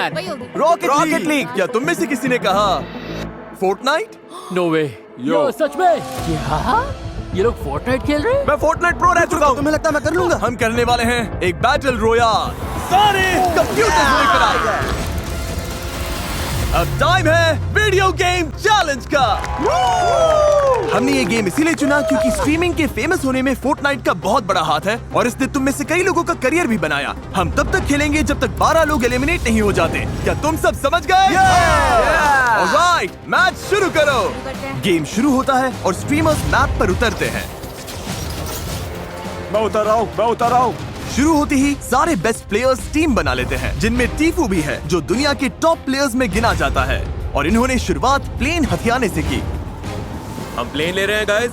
Man. Rocket league. क्या तुम में से किसी ने कहा फोर्टनाइट? नो वे। यो सच में? क्या ये लोग फोर्टनाइट खेल रहे हैं? मैं फोर्टनाइट प्रो रह चुका हूँ। तुम्हें लगता है मैं कर लूंगा? हम करने वाले हैं एक बैटल रॉयल। सारे कंप्यूटर्स लेकर आए। अब टाइम है वीडियो गेम चैलेंज का। हमने ये गेम इसीलिए चुना क्योंकि स्ट्रीमिंग के फेमस होने में फोर्टनाइट का बहुत बड़ा हाथ है और इसने तुम में से कई लोगों का करियर भी बनाया। हम तब तक खेलेंगे जब तक 12 लोग एलिमिनेट नहीं हो जाते। क्या तुम सब समझ गए? ऑलराइट, मैच शुरू करो। गेम शुरू होता है और स्ट्रीमर्स मैप पर उतरते हैं। मैं उतर रहा हूँ। शुरू होते ही सारे बेस्ट प्लेयर्स टीम बना लेते हैं, जिनमें टीफू भी है जो दुनिया के टॉप प्लेयर्स में गिना जाता है। और इन्होंने शुरुआत प्लेन हथियाने से की। हम प्लेन ले रहे हैं गाइस।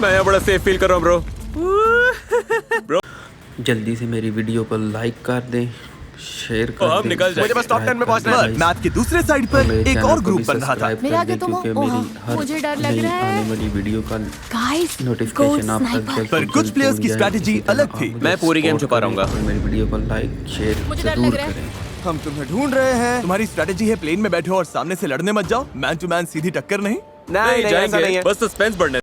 मैं यहाँ बड़ा सेफ फील कर रहा हूँ ब्रो। जल्दी से मेरी वीडियो को लाइक कर दें, शेयर कर दें। हम निकल जाएंगे। मुझे बस टॉप 10 में पहुंचना है। मैप के दूसरे साइड पर एक और ग्रुप बन रहा था। मेरे आगे तुम हो। मुझे डर लग रहा है। आने वाली वीडियो का गाइस, नोटिफिकेशन आप तक पर कुछ प्लेयर्स की स्ट्रैटेजी अलग थी। मैं पूरी गेम छुपा रहूंगा। मेरी वीडियो को लाइक शेयर मुझे डर जरूर लग रहा है। करें। हम तुम्हें ढूंढ रहे हैं। तुम्हारी स्ट्रैटेजी है प्लेन में बैठो और सामने से लड़ने मत जाओ। मैन टू मैन सीधी टक्कर नहीं। नहीं जाएंगे, बस सस्पेंस बढ़ने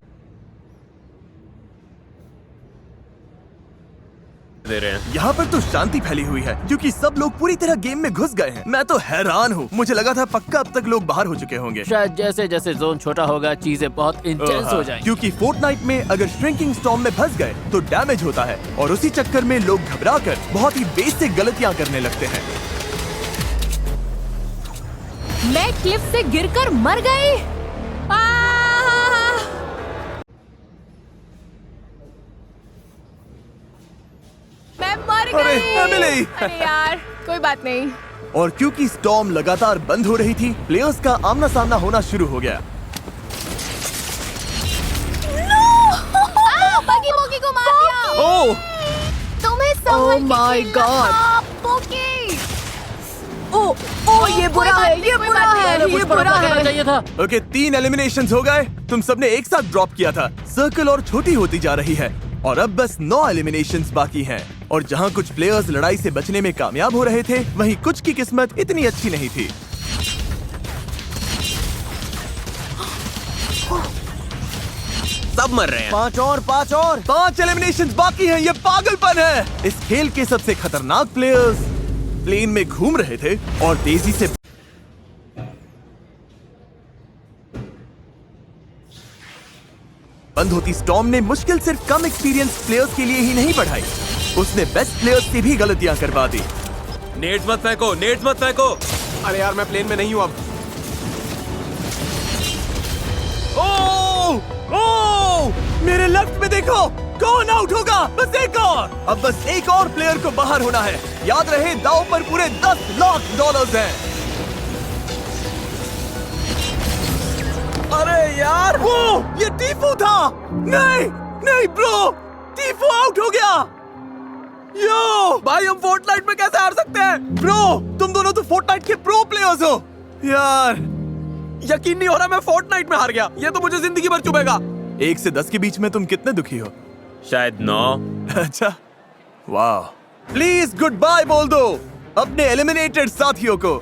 दे रहे हैं। यहाँ पर तो शांति फैली हुई है क्योंकि सब लोग पूरी तरह गेम में घुस गए हैं। मैं तो हैरान हूँ। मुझे लगा था पक्का अब तक लोग बाहर हो चुके होंगे। शायद जैसे जैसे जोन छोटा होगा चीजें बहुत इंटेंस हो जाएंगी। क्योंकि फोर्टनाइट में अगर श्रिंकिंग स्टॉर्म में फंस गए तो डैमेज होता है और उसी चक्कर में लोग घबराकर बहुत ही बेसिक गलतियाँ करने लगते हैं। मैं क्लिफ से गिरकर मर गई। मैं मर अरे, गई। एमिली! अरे यार, कोई बात नहीं। और क्योंकि स्टॉर्म लगातार बंद हो रही थी, प्लेयर्स का आमना सामना होना शुरू हो गया। बगी बोगी को मार दिया। ओह! तुम्हें संभल के my खेलना God! था, बोगी। ओ ये बुरा है, ये बुरा है, ये बुरा है। चाहिए था। ओके, 3 एलिमिनेशंस हो गए। तुम सबने एक साथ ड्रॉप किया था। सर्कल और छोटी होती जा रही है और अब बस 9 एलिमिनेशंस बाकी हैं। और जहां कुछ प्लेयर्स लड़ाई से बचने में कामयाब हो रहे थे, वहीं कुछ की किस्मत इतनी अच्छी नहीं थी। सब मर रहे हैं। 5 एलिमिनेशंस बाकी हैं। ये पागलपन है। इस खेल के सबसे खतरनाक प्लेयर्स प्लेन में घूम रहे थे और तेजी से बंद होती स्टॉर्म ने मुश्किल सिर्फ कम एक्सपीरियंस प्लेयर्स के लिए ही नहीं बढ़ाई, उसने बेस्ट प्लेयर्स से भी गलतियां करवा दी। नेट्स मत फेंको। अरे यार, मैं प्लेन में नहीं हूँ अब। ओह! मेरे लेफ्ट में देखो, कौन आउट होगा? बस एक और। अब बस एक और प्लेयर को बाहर होना है। याद रहे, दांव पर पूरे $10 लाख हैं। अरे यार, वो ये टीफू था। नहीं ब्रो, टीफू आउट हो गया। यो भाई, हम फोर्टनाइट में कैसे हार सकते हैं? ब्रो, तुम दोनों तो फोर्टनाइट के प्रो प्लेयर्स हो। यार, यकीन नहीं हो रहा, मैं फोर्टनाइट में हार गया। ये तो मुझे जिंदगी भर चुभेगा। 1 से 10 के बीच में तुम कितने दुखी हो? शायद 9। अच्छा, वाह। प्लीज गुड बाय बोल दो अपने एलिमिनेटेड साथियों को।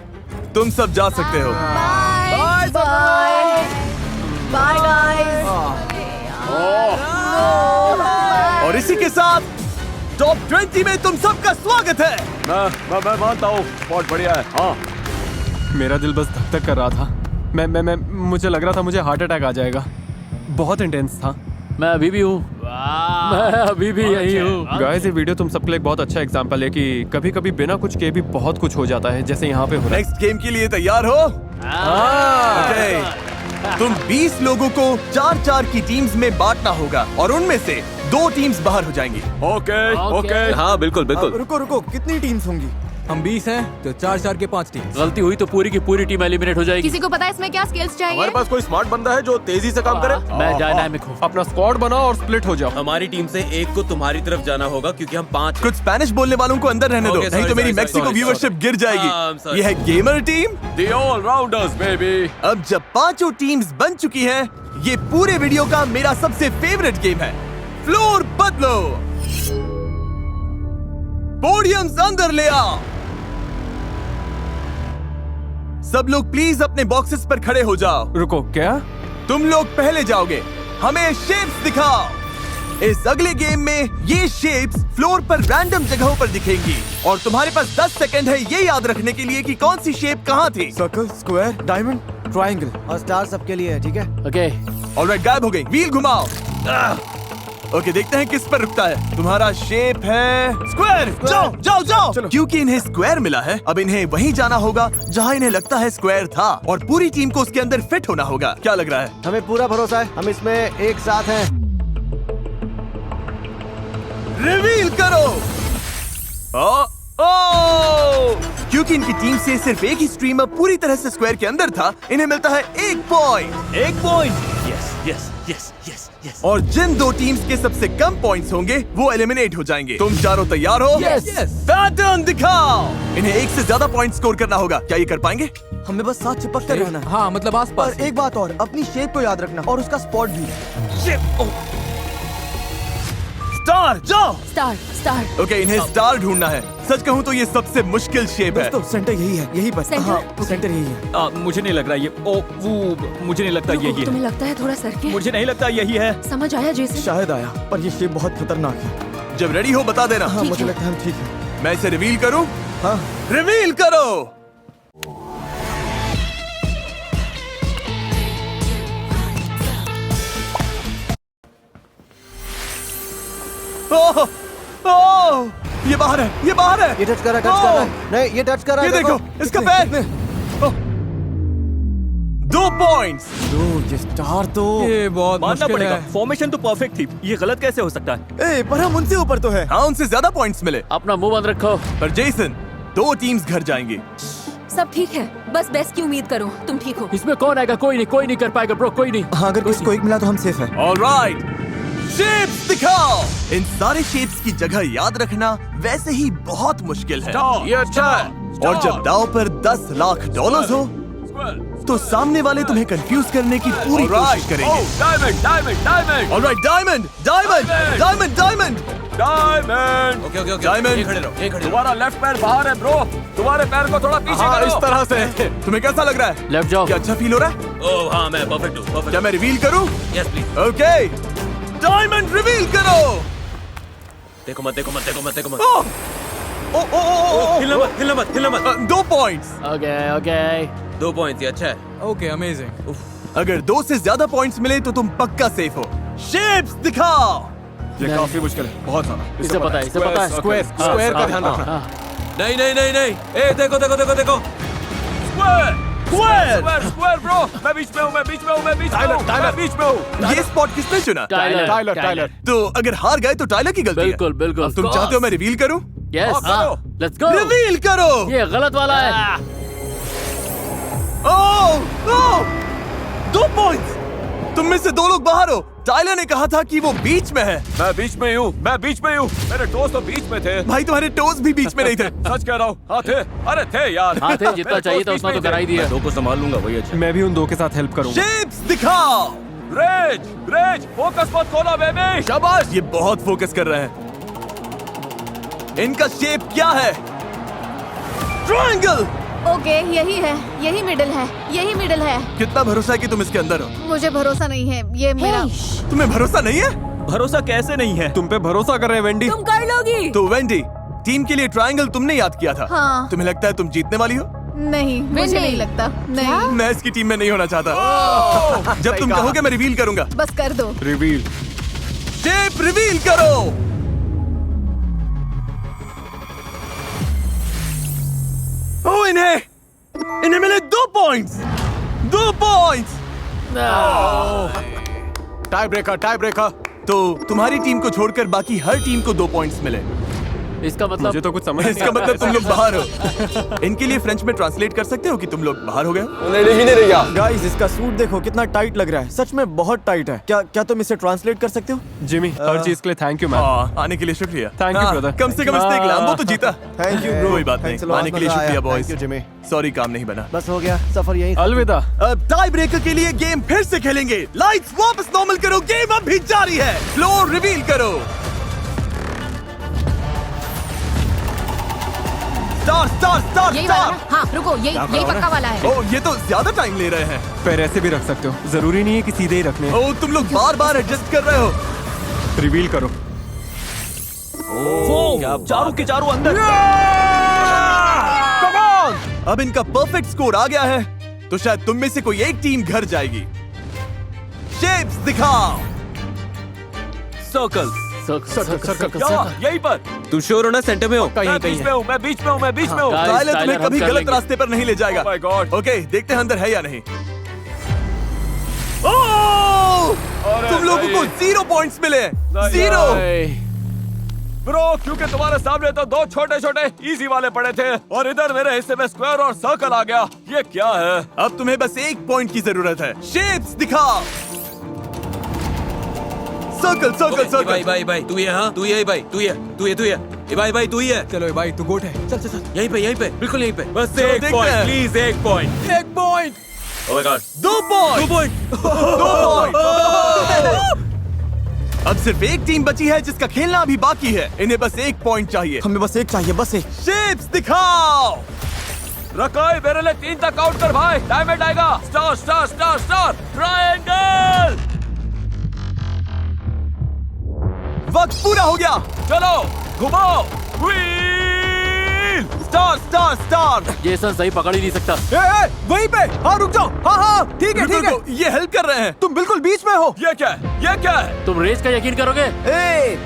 तुम सब जा सकते हो। Bye bye guys. और इसी के साथ टॉप 20 में तुम सबका स्वागत है। मैं मानता हूँ, बहुत बढ़िया है। हाँ, मेरा दिल बस धक धक कर रहा था। मैं मुझे लग रहा था मुझे हार्ट अटैक आ जाएगा। बहुत इंटेंस था। मैं अभी भी हूँ। मैं अभी भी यही हूँ। गाइस, ये वीडियो तुम सबके लिए एक बहुत अच्छा एग्जांपल है कि कभी-कभी बिना कुछ किए भी बहुत कुछ हो जाता है, जैसे यहाँ पे हो रहा है। नेक्स्ट गेम के लिए तैयार हो? ओके। तुम 20 लोगों को 4-4 की टीम्स में बांटना होगा और उनमें से 2 टीम्स बाहर हो जाएंगी। ओके। हाँ, बिल्कुल। रुको, कितनी टीम्स होंगी? हम 20 हैं तो 4-4 के 5 टीम। गलती हुई तो पूरी की पूरी टीम एलिमिनेट हो जाएगी। किसी को पता है इसमें क्या स्किल्स चाहिए? हमारे पास कोई स्मार्ट बंदा है जो तेजी से काम करे? मैं डायनामिक हूँ। अपना स्क्वाड बनाओ और स्प्लिट हो जाओ। हमारी टीम से एक को तुम्हारी तरफ जाना होगा क्योंकि हम 5। कुछ स्पेनिश बोलने वालों को अंदर रहने दो, Okay, नहीं तो sorry, मेरी sorry, Mexico sorry, viewership sorry. गिर I'm जाएगी। sorry. ये है gamer team. The all-rounders, baby. अब जब 5 टीम्स बन चुकी हैं, ये पूरे वीडियो का मेरा सबसे फेवरेट गेम है। फ्लोर बदलो, पोडियम्स अंदर ले आओ। सब लोग प्लीज अपने बॉक्सेस पर खड़े हो जाओ। रुको, क्या? तुम लोग पहले जाओगे, हमें शेप्स दिखाओ। इस अगले गेम में ये शेप्स फ्लोर पर रैंडम जगहों पर दिखेंगी और तुम्हारे पास 10 सेकंड है ये याद रखने के लिए कि कौन सी शेप कहाँ थी। सर्कल, स्क्वायर, डायमंड, ट्रायंगल और स्टार सबके लिए है, ठीक है? ओके ऑलराइट, गायब हो गई। व्हील घुमाओ। ओके, देखते हैं किस पर रुकता है। तुम्हारा शेप है स्क्वायर। जाओ जाओ जाओ। क्योंकि इन्हें स्क्वायर मिला है, अब इन्हें वहीं जाना होगा जहां इन्हें लगता है स्क्वायर था और पूरी टीम को उसके अंदर फिट होना होगा। क्या लग रहा है? हमें पूरा भरोसा है, हम इसमें एक साथ हैं। रिवील करो। ओ! क्योंकि इनकी टीम से सिर्फ एक ही स्ट्रीमर पूरी तरह से स्क्वायर के अंदर था, इन्हें मिलता है 1 point. 1 point. Yes yes yes yes yes. और जिन 2 टीम्स के सबसे कम पॉइंट्स होंगे वो एलिमिनेट हो जाएंगे। तुम चारों तैयार हो? Yes. पैटर्न दिखाओ। इन्हें 1 से ज्यादा पॉइंट स्कोर करना होगा। क्या ये कर पाएंगे? हमें बस साथ चिपक कर रहना है। हाँ, मतलब आसपास। और एक बात और, अपनी शेप को याद रखना और उसका स्पॉट भी। स्टार, जाओ। स्टार। ओके, इन्हें स्टार ढूंढना है। सच कहूँ तो ये सबसे मुश्किल शेप है। दोस्तों, सेंटर यही है, यही बस। सेंटर? हाँ, सेंटर यही है। मुझे नहीं लग रहा ये। मुझे नहीं लगता यही तुम्हें है। लगता है थोड़ा सरके? मुझे नहीं लगता यही है। समझ आया जैसे? शायद आया, पर ये शेप बहुत खतरनाक है। जब रेडी हो बता देना। हाँ, ठीक मुझे है। लगता है हम ठीक है। मैं इसे रिवील करूं? हाँ, रिवील करो। ओह, ओह, ये बाहर है, ये बाहर है। ये टच कर रहा है। नहीं, ये टच कर रहा है। ये देखो, इसका पैर। 2 पॉइंट्स। ये स्टार तो ये बहुत मानना मुश्किल पड़ेगा, है। फॉर्मेशन तो परफेक्ट थी। ये गलत कैसे हो सकता है? पर हम उनसे ऊपर तो है। हाँ, उनसे ज्यादा पॉइंट्स मिले। अपना मुंह बंद रखो। पर जेसन, 2 टीम्स घर जाएंगी। सब ठीक है, बस बेस्ट की उम्मीद करो। तुम ठीक हो? इसमें कौन आएगा? कोई नहीं कर पाएगा ब्रो, कोई नहीं। हाँ, अगर किसी को एक मिला तो हम सेफ है। ऑलराइट, शेप्स दिखाओ। इन सारे शेप्स की जगह याद रखना वैसे ही बहुत मुश्किल है। ये अच्छा है। और जब दाव पर $10 लाख हो तो सामने वाले तुम्हें कंफ्यूज करने की पूरी कोशिश करेंगे। Diamond diamond diamond alright, diamond diamond diamond diamond diamond. Okay diamond. तुम्हारा लेफ्ट पैर बाहर है ब्रो। तुम्हारे पैर को थोड़ा पीछे हाँ, करो। इस तरह से। तुम्हें कैसा लग रहा है? लेफ्ट जाओ। क्या अच्छा फील हो रहा है? ओह हाँ, मैं परफेक्ट हूँ। क्या मैं रिवील करूं? Yes please. Okay, diamond reveal करो। देखो मत देखो मत देखो मत देखो मत। ओह, ओ ओ ओ हिलना मत हिलना मत हिलना मत। 2 पॉइंट्स। ओके 2 पॉइंट्स, ये अच्छा है। Okay, amazing. अगर 2 से ज्यादा पॉइंट्स मिले तो तुम पक्का सेफ हो। शेप्स दिखाओ। ये काफी मुश्किल है, बहुत सारा। इसे पता है, इसे पता है। स्क्वायर, स्क्वायर का ध्यान रखना। नहीं नहीं नहीं नहीं। ए देखो देखो देखो देखो। Square square. Square square bro. मैं बीच में हूँ, मैं बीच में हूँ, मैं बीच में हूँ, मैं बीच में हूँ। ये स्पॉट किसने चुना? टाइलर। तो अगर हार गए तो टाइलर की गलती है। बिल्कुल बिल्कुल। अब तुम चाहते हो मैं रिवील करूं? यस, करो। Let's go. रिवील करो। ये गलत वाला है। ओह ओह, 2 पॉइंट्स। तुम में से 2 लोग बाहर हो। टाइलर ने कहा था कि वो बीच में है। मैं बीच में हूँ, मैं बीच में हूँ। मेरे टोस तो बीच में थे। भाई तुम्हारे टोज भी बीच में नहीं थे। सच कह रहा हूँ। हाँ थे। अरे थे यार। हाँ थे, जितना चाहिए था उतना तो करा ही दिया। मैं 2 को संभाल लूंगा, वही अच्छा। मैं भी उन 2 के साथ हेल्प करूंगा। शेप्स दिखाओ। रेज रेज फोकस मत खोला बेबी। शाबाश, ये बहुत फोकस कर रहे हैं। इनका शेप क्या है? ट्रायंगल। ओके, यही है, यही मिडिल है, यही मिडिल है। कितना भरोसा है कि तुम इसके अंदर हो? मुझे भरोसा नहीं है, ये मेरा। तुम्हें भरोसा नहीं है? भरोसा कैसे नहीं है? तुम पे भरोसा कर रहे हैं वेंडी। तुम कर लोगी। तो वेंडी, टीम के लिए ट्रायंगल तुमने याद किया था। हाँ। तुम्हें लगता है तुम जीतने वाली हो? नहीं, मुझे नहीं लगता। नहीं, मैं इसकी टीम में नहीं होना चाहता। जब तुम कहोगे मैं रिवील करूंगा। बस कर दो। रिवील। शेप रिवील करो। ओ, इन्हें मिले 2 पॉइंट्स। 2 पॉइंट्स। Tie breaker. तो तुम्हारी टीम को छोड़कर बाकी हर टीम को 2 पॉइंट्स मिले। इसका मुझे मतलब तो कुछ समझ नहीं इसका मतलब तुम लोग बाहर हो। इनके लिए फ्रेंच में ट्रांसलेट कर सकते हो कि तुम लोग बाहर हो गए हो? गाइस, इसका सूट देखो कितना टाइट लग रहा है। सच में बहुत टाइट है। क्या तुम इसे ट्रांसलेट कर सकते हो? जिमी, हर चीज के लिए थैंक यू मैन। आने के लिए शुक्रिया। Thank you, हाँ, brother. कम से कम इसने एक लैम्बो तो जीता। Thank you bro. कोई बात नहीं। आने के लिए शुक्रिया बॉयज। जिमी। सॉरी, काम नहीं बना। बस हो गया, सफर यही। अलविदा। अब टाई ब्रेकर के लिए गेम फिर से खेलेंगे। लाइट्स वापस नॉर्मल करो, गेम अब भी जारी है। फ्लोर रिवील करो। स्टार स्टार स्टार यही वाला स्टार। ना? हाँ रुको, यही पक्का वाला है। ओ ये तो ज्यादा टाइम ले रहे हैं। पैर ऐसे भी रख सकते हो, जरूरी नहीं है कि सीधे ही रखने। ओ तुम लोग बार बार एडजस्ट कर रहे हो। रिवील करो। चारों के चारों अंदर। अब इनका परफेक्ट स्कोर आ गया है, तो शायद तुम में से कोई एक टीम घर जाएगी। शेप्स दिखाओ। सर्कल सर्कल यहीं पर। तुम श्योर हो ना सेंटर में हो? कहीं कहीं है। मैं बीच में हूँ। टाइलर तुम्हें कभी गलत रास्ते पर नहीं ले जाएगा। Oh my God. ओके, देखते हैं अंदर है या नहीं। ओह! तुम लोगों को 0 पॉइंट्स मिले। 0। ब्रो, क्योंकि तुम्हारे सामने तो 2 छोटे इजी वाले पड़े थे और इधर मेरे हिस्से में स्क्वायर और सर्कल आ गया। ये क्या है? अब तुम्हें बस 1 पॉइंट की जरूरत है। शेप्स दिखाओ। Circle circle circle. भाई तू ये, हाँ तू ये भाई, तू ये भाई तू ये। चलो भाई तू गोट है। चल यहीं पे बिल्कुल यहीं पे। बस चलो, एक देखते पॉइंट हैं। Please, 1 point. 1 point. Oh my God, 2 point. 2 point. 2 point. अब सिर्फ एक टीम बची है जिसका खेलना अभी बाकी है। इन्हें बस 1 पॉइंट चाहिए। हमें बस एक चाहिए, बस एक। शेप्स दिखाओ। रकाई मेरे लिए 3 तक काउंट कर भाई। डायमंड आएगा। Star star star star triangle. वक्त पूरा हो गया। चलो घुमाओ। Wheel. Star star star. Jason सही पकड़ ही नहीं सकता। वहीं पे। हाँ रुक जाओ। हाँ ठीक है ठीक है। रुको, ये हेल्प कर रहे हैं। तुम बिल्कुल बीच में हो। ये क्या है? तुम रेस का यकीन करोगे?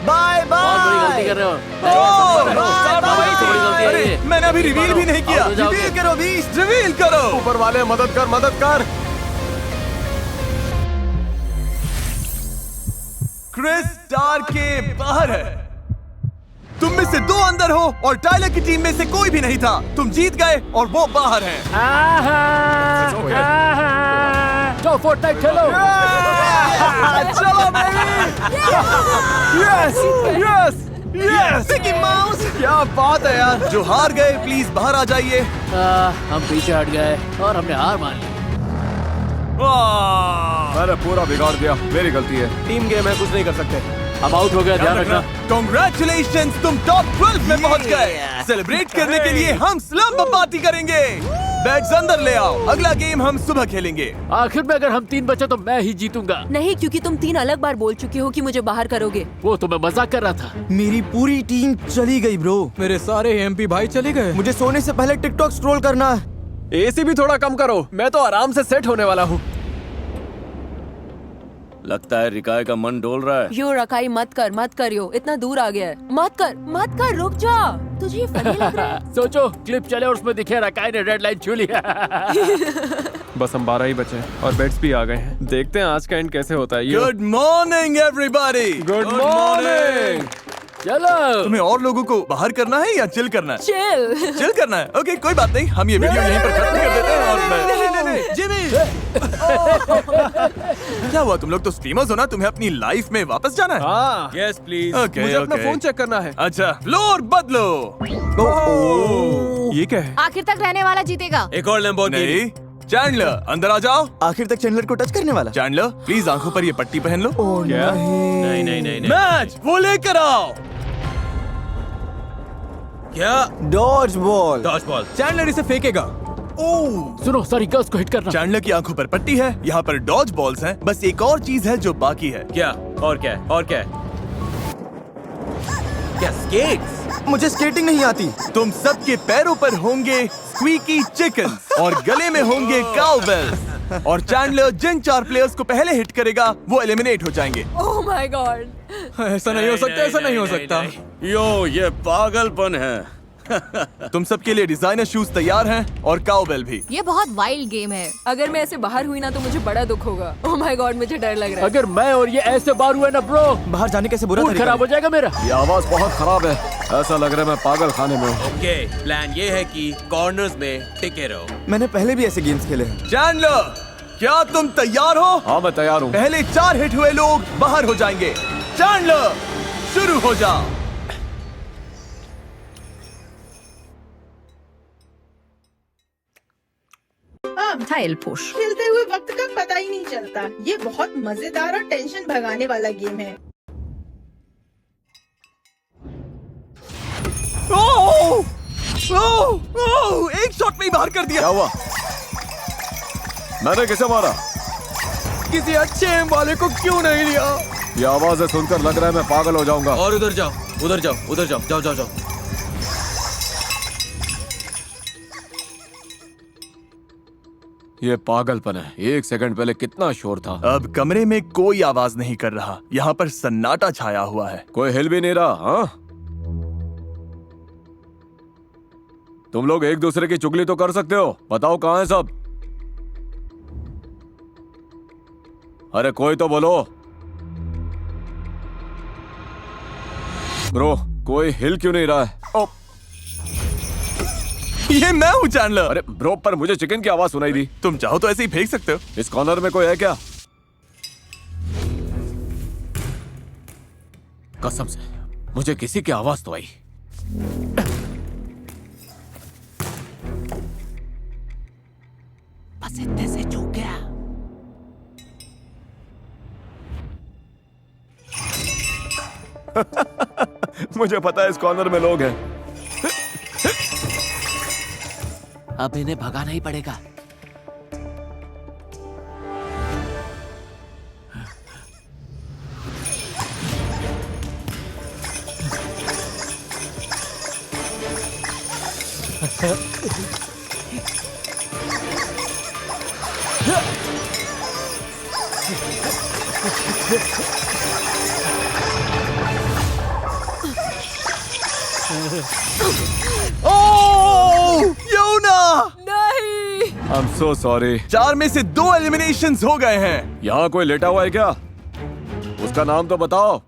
बाय बहुत बड़ी गलती बाय। कर रहे हो। बाय सबसे बड़ी गलती है अरे ये। मैंने अभी रिवील भी नहीं किया। और तो जाओगे। रिवील करो बीस्ट, रिवील करो। ऊपर वाले मदद कर। क्रिस स्टार के बाहर है। तुम में से 2 अंदर हो और टाइलर की टीम में से कोई भी नहीं था। तुम जीत गए और वो बाहर हैं। जाओ फोर्टनाइट खेलो। चलो यस मिकी माउस। क्या बात है यार। जो हार गए प्लीज बाहर आ जाइए। हम पीछे हट गए और हमने हार मान ली। मैंने पूरा बिगाड़ दिया, मेरी गलती है। टीम गेम है, कुछ नहीं कर सकते। अब आउट हो गया, ध्यान रखना। कांग्रेचुलेशंस, तुम टॉप 12 में पहुंच गए। सेलिब्रेट करने के लिए हम स्लम्प पार्टी करेंगे। बैग्स अंदर ले आओ। अगला गेम हम सुबह खेलेंगे। आखिर में अगर हम 3 बचे तो मैं ही जीतूंगा। नहीं, क्योंकि तुम 3 अलग बार बोल चुके हो कि मुझे बाहर करोगे। वो तो मैं मजाक कर रहा था। मेरी पूरी टीम चली गई ब्रो। मेरे सारे एमपी भाई चले गए। मुझे सोने से पहले टिकटॉक स्क्रॉल करना है। एसी भी थोड़ा कम करो, मैं तो आराम से सेट होने वाला हूँ। लगता है रिकाय का मन डोल रहा है। यो रकाई मत करियो, इतना दूर आ गया है। मत कर, रुक जा। तुझे ये फनी लग रहा है? सोचो क्लिप चले और उसमें दिखे रकाई ने रेड लाइन छू लिया। बस हम 12 ही बचे हैं और बेड्स भी आ गए हैं। देखते हैं आज का एंड कैसे होता है। Good morning everybody. Good morning. चलो तुम्हें और लोगों को बाहर करना है या चिल करना है? चिल। चिल करना है। ओके कोई बात नहीं, हम ये वीडियो यहीं पर खत्म कर देते हैं। और मैं जिमी। क्या हुआ, तुम लोग तो स्ट्रीमर्स हो ना, तुम्हें अपनी लाइफ में वापस जाना है? हाँ, यस प्लीज। ओके मुझे अपना ओके। फोन चेक करना है। अच्छा फ्लोर बदलो। ये क्या है? आखिर तक रहने वाला जीतेगा। एक और लैम्बोर्गिनी। नहीं, चैंडलर अंदर आ जाओ। आखिर तक चैंडलर को टच करने वाला। चैंडलर प्लीज आंखों पर ये पट्टी पहन लो। क्या? नहीं। मैच वो लेकर आओ। क्या? Dodge ball. Dodge ball. Chandler इसे फेंकेगा। सुनो, सारी गर्ल्स को हिट करना। चैंडलर की आंखों पर पट्टी है, यहाँ पर डॉज बॉल्स हैं। बस एक और चीज है जो बाकी है। क्या? और क्या? क्या स्केट्स? मुझे स्केटिंग नहीं आती। तुम सबके पैरों पर होंगे स्क्वीकी चिकन और गले में होंगे काउबेल्स। और चैंडलर जिन 4 प्लेयर्स को पहले हिट करेगा वो एलिमिनेट हो जाएंगे। Oh my God. ऐसा नहीं हो सकता, ऐसा नहीं हो सकता। यो, ये पागलपन है। तुम सबके लिए डिजाइनर शूज तैयार हैं और काउबेल भी। ये बहुत वाइल्ड गेम है। अगर मैं ऐसे बाहर हुई ना तो मुझे बड़ा दुख होगा। ओह माय गॉड, मुझे डर लग रहा है। अगर मैं और ये ऐसे बार हुए ना ब्रो, बाहर जाने कैसे बुरा मूड खराब हो जाएगा मेरा। ये आवाज बहुत खराब है, ऐसा लग रहा है मैं पागल खाने में हूँ। ओके, प्लान ये है कि कॉर्नर्स में टिके रहो। मैंने पहले भी ऐसे गेम्स खेले हैं। चैंडलर क्या तुम तैयार हो? हाँ मैं तैयार हूँ। पहले 4 हिट हुए लोग बाहर हो जाएंगे। चैंडलर शुरू हो जाओ। टाइल पुश खेलते हुए वक्त का पता ही नहीं चलता। ये बहुत मजेदार और टेंशन भगाने वाला गेम है। ओह! ओह! बाहर कर दिया। क्या हुआ? मैंने किसे मारा? किसी अच्छे एम वाले को क्यों नहीं लिया? ये आवाजें सुनकर लग रहा है मैं पागल हो जाऊंगा। और उधर जाओ, उधर जाओ, उधर जाओ, जाओ जाओ जाओ। ये पागलपन है। 1 सेकंड पहले कितना शोर था। अब कमरे में कोई आवाज नहीं कर रहा, यहाँ पर सन्नाटा छाया हुआ है। कोई हिल भी नहीं रहा। हाँ, तुम लोग एक दूसरे की चुगली तो कर सकते हो। बताओ कहाँ है सब? अरे कोई तो बोलो। ब्रो, कोई हिल क्यों नहीं रहा है? ओ, ये मैं हूँ चैंडलर। अरे ब्रो, पर मुझे चिकन की आवाज सुनाई दी। तुम चाहो तो ऐसे ही फेंक सकते हो। इस कॉर्नर में कोई है क्या? कसम से मुझे किसी की आवाज तो आई। बस इतने से चूक गया। मुझे पता है इस कॉर्नर में लोग हैं। अब इन्हें भगाना ही पड़ेगा। योना! नहीं। I am so sorry. 4 में से 2 एलिमिनेशंस हो गए हैं। यहाँ कोई लेटा हुआ है क्या? उसका नाम तो बताओ।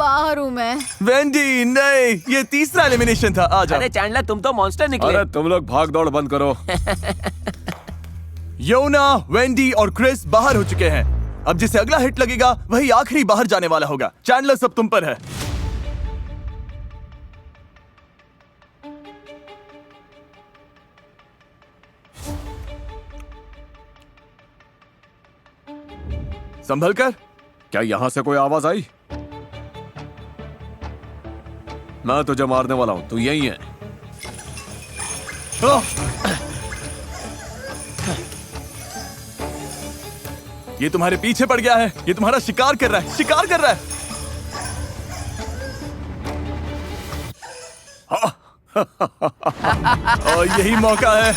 बाहर हूँ मैं। वेंडी, नहीं, ये तीसरा एलिमिनेशन था। आ जाओ। अरे चैंडलर, तुम तो मॉन्स्टर निकले। अरे तुम लोग भाग दौड़ बंद करो। योना, वेंडी और क्रिस बाहर हो चुके हैं। अब जिसे अगला हिट लगेगा वही आखिरी बाहर जाने वाला होगा। चैंडलर, सब तुम पर है। संभल कर। क्या यहाँ से कोई आवाज आई? मैं तुझे मारने वाला हूँ, तू यही है। ये तुम्हारे पीछे पड़ गया है। ये तुम्हारा शिकार कर रहा है, शिकार कर रहा है। और यही मौका है।